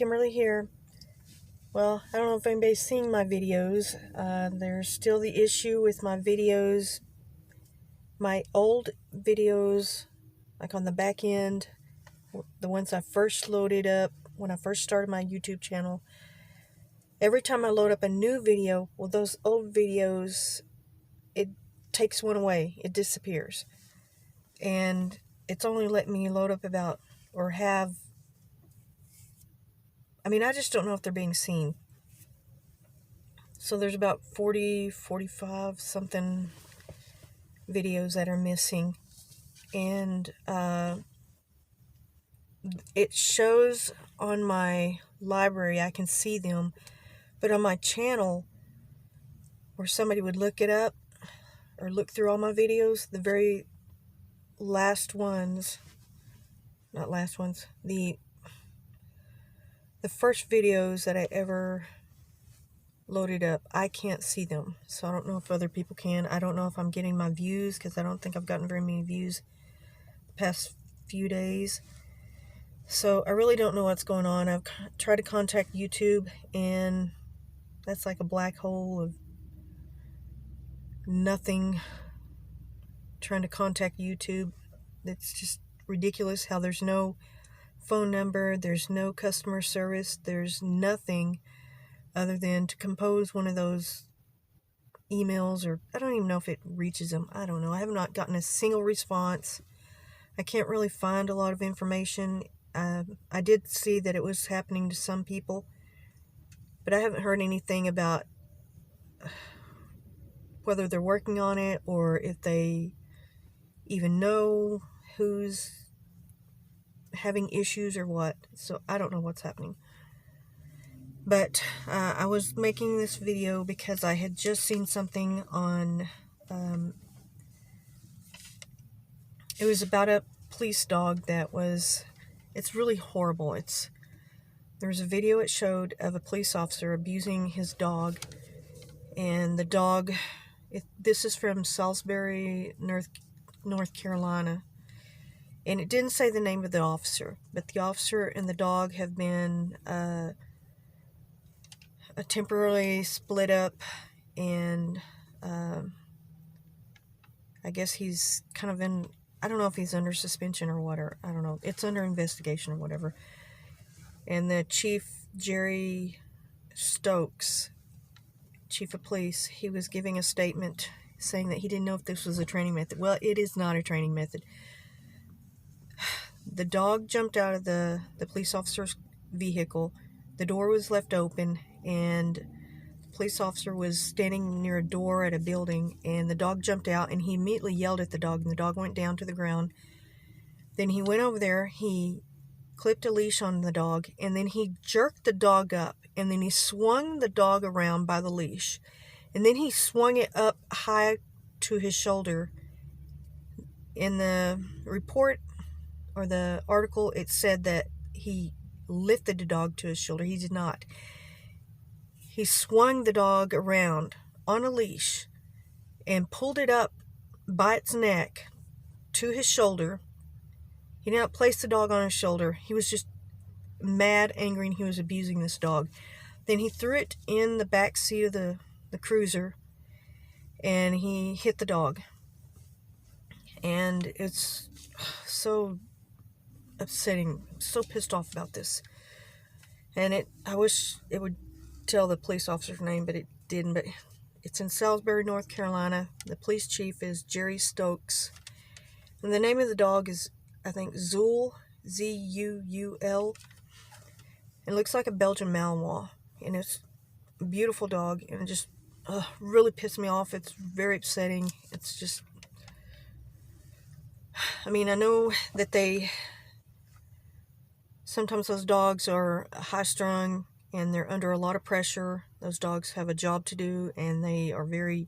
Kimberly here. Well, I don't know if anybody's seen my videos. There's still the issue with my videos, my old videos, like on the back end, the ones I first loaded up when I first started my YouTube channel. Every time I load up a new video, well, those old videos, it takes one away. It disappears. And it's only let me load up about, or have, I just don't know if they're being seen. So there's about 40, 45 something videos that are missing. And it shows on my library, I can see them. But on my channel, where somebody would look it up or look through all my videos, the very last ones, not last ones, the first videos that I ever loaded up, I can't see them. So I don't know if other people can. I don't know if I'm getting my views, because I don't think I've gotten very many views the past few days. So I really don't know what's going on. I've tried to contact YouTube, and that's like a black hole of nothing. Trying to contact YouTube, it's just ridiculous how there's no phone number, there's no customer service, there's nothing other than to compose one of those emails, or I don't even know if it reaches them. I don't know. I have not gotten a single response. I can't really find a lot of information. I did see that it was happening to some people, but I haven't heard anything about whether they're working on it or if they even know who's having issues or what. So I don't know what's happening. But I was making this video because I had just seen something on, it was about a police dog that was, it's really horrible. There was a video it showed of a police officer abusing his dog, and the dog, this is from Salisbury, North Carolina, and it didn't say the name of the officer, but the officer and the dog have been temporarily split up, and I guess he's kind of in, I don't know if he's under suspension or what, or I don't know, it's under investigation or whatever. And the chief, Jerry Stokes, chief of police, he was giving a statement saying that he didn't know if this was a training method. Well, it is not a training method. The dog jumped out of the police officer's vehicle. The door was left open, and the police officer was standing near a door at a building, and the dog jumped out, and he immediately yelled at the dog, and the dog went down to the ground. Then he went over there, he clipped a leash on the dog, and then he jerked the dog up, and then he swung the dog around by the leash, and then he swung it up high to his shoulder. In the report, or the article, it said that he lifted the dog to his shoulder. He did not. He swung the dog around on a leash and pulled it up by its neck to his shoulder. He did not place the dog on his shoulder. He was just mad, angry, and he was abusing this dog. Then he threw it in the back seat of the cruiser, and he hit the dog. And it's so upsetting. I'm so pissed off about this. And I wish it would tell the police officer's name, but it didn't. But it's in Salisbury, North Carolina. The police chief is Jerry Stokes. And the name of the dog is, I think, Zuul, Z-U-U-L. It looks like a Belgian Malinois. And it's a beautiful dog. And it just really pissed me off. It's very upsetting. It's just, I know that sometimes those dogs are high-strung and they're under a lot of pressure. Those dogs have a job to do, and they are very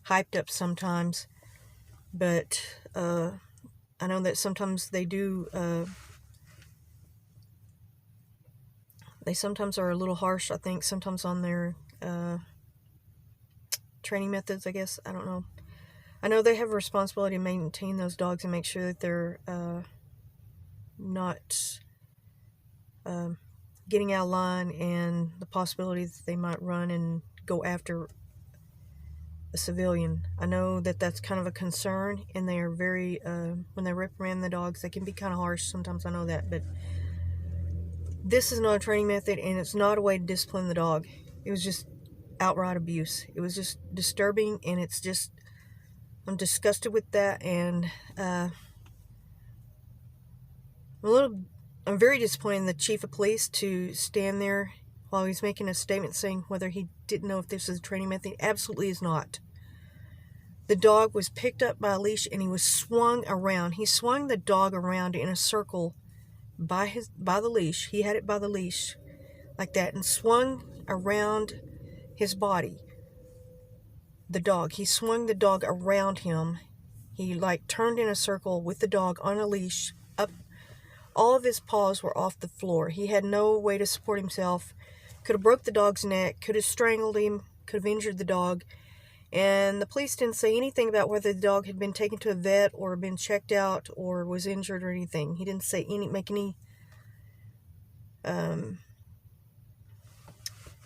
hyped up sometimes. But I know that sometimes they do, they sometimes are a little harsh, I think, sometimes on their training methods, I guess. I don't know. I know they have a responsibility to maintain those dogs and make sure that they're not getting out of line and the possibility that they might run and go after a civilian. I know that that's kind of a concern, and they are very, when they reprimand the dogs, they can be kind of harsh sometimes, I know that, but this is not a training method, and it's not a way to discipline the dog. It was just outright abuse. It was just disturbing, and it's just, I'm disgusted with that, and I'm very disappointed in the chief of police to stand there while he's making a statement saying whether he didn't know if this is a training method. Absolutely is not. The dog was picked up by a leash and he was swung around. He swung the dog around in a circle by the leash. He had it by the leash like that and swung around his body. The dog. He swung the dog around him. He turned in a circle with the dog on a leash up. All of his paws were off the floor. He had no way to support himself. Could have broke the dog's neck, could have strangled him, could have injured the dog. And the police didn't say anything about whether the dog had been taken to a vet or been checked out or was injured or anything. He didn't say make any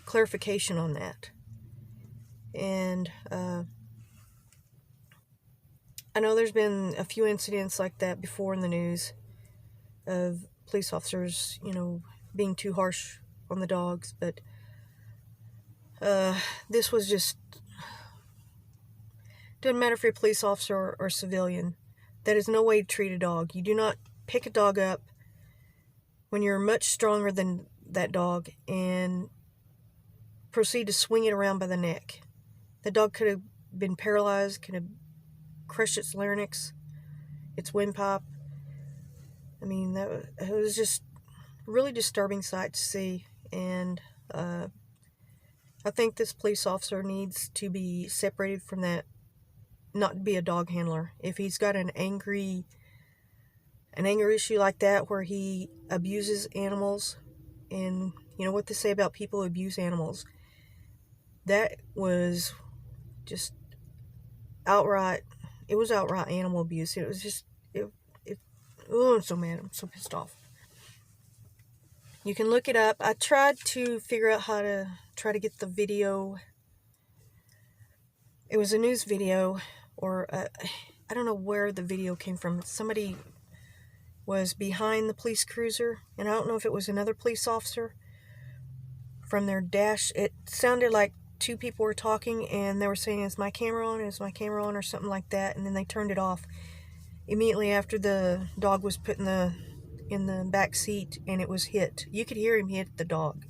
clarification on that. And I know there's been a few incidents like that before in the news of police officers, being too harsh on the dogs, but this was just, doesn't matter if you're a police officer or civilian. That is no way to treat a dog. You do not pick a dog up when you're much stronger than that dog and proceed to swing it around by the neck. The dog could have been paralyzed, could have crushed its larynx, its windpipe. I mean, it was just a really disturbing sight to see, and I think this police officer needs to be separated from that, not be a dog handler. If he's got an anger issue like that where he abuses animals, and you know what they say about people who abuse animals, that was just outright, it was outright animal abuse. It was just, oh, I'm so mad. I'm so pissed off. You can look it up. I tried to figure out how to try to get the video. It was a news video, or I don't know where the video came from. Somebody was behind the police cruiser, and I don't know if it was another police officer. From their dash, it sounded like two people were talking, and they were saying, "Is my camera on? Is my camera on?" or something like that, and then they turned it off immediately after the dog was put in the back seat and it was hit. You could hear him hit the dog,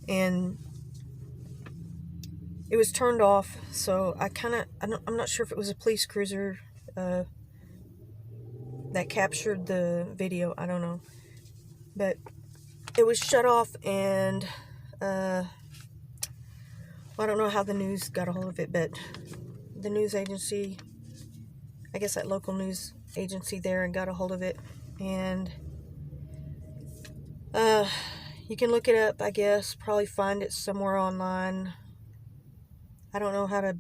and it was turned off. So I'm not sure if it was a police cruiser that captured the video. I don't know, but it was shut off, and I don't know how the news got a hold of it, but the news agency, I guess that local news agency there, and got a hold of it, and you can look it up, I guess, probably find it somewhere online. I don't know how to,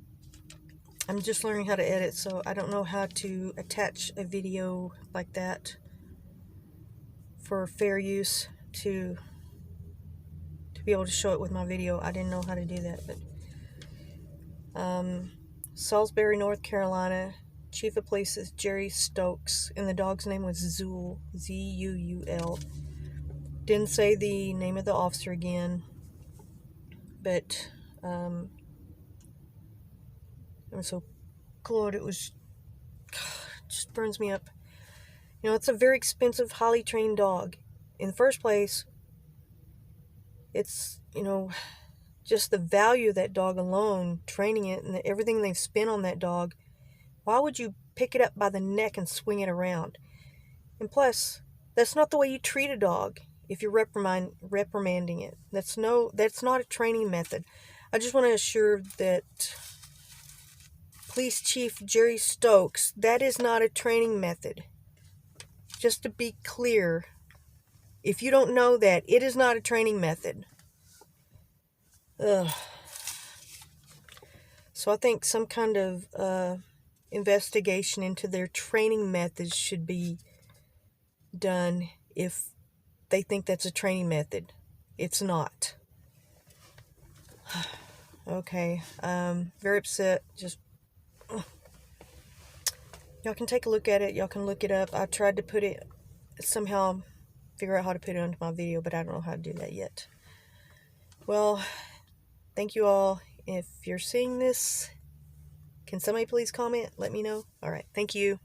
I'm just learning how to edit, so I don't know how to attach a video like that for fair use to be able to show it with my video. I didn't know how to do that, but Salisbury, North Carolina, Chief of Police is Jerry Stokes, and the dog's name was Zuul, Z-U-U-L. Didn't say the name of the officer again, but I'm so glad it was, just burns me up. It's a very expensive, highly trained dog. In the first place, it's, just the value of that dog alone, training it, and everything they've spent on that dog. Why would you pick it up by the neck and swing it around? And plus, that's not the way you treat a dog if you're reprimanding it. That's not a training method. I just want to assure that Police Chief Jerry Stokes, that is not a training method. Just to be clear, if you don't know that, it is not a training method. Ugh. So I think some kind of investigation into their training methods should be done if they think that's a training method. It's not. Okay, very upset. Just y'all can take a look at it. Y'all can look it up. I tried to put it somehow, figure out how to put it onto my video, but I don't know how to do that yet. Well, thank you all. If you're seeing this, can somebody please comment? Let me know. All right, thank you.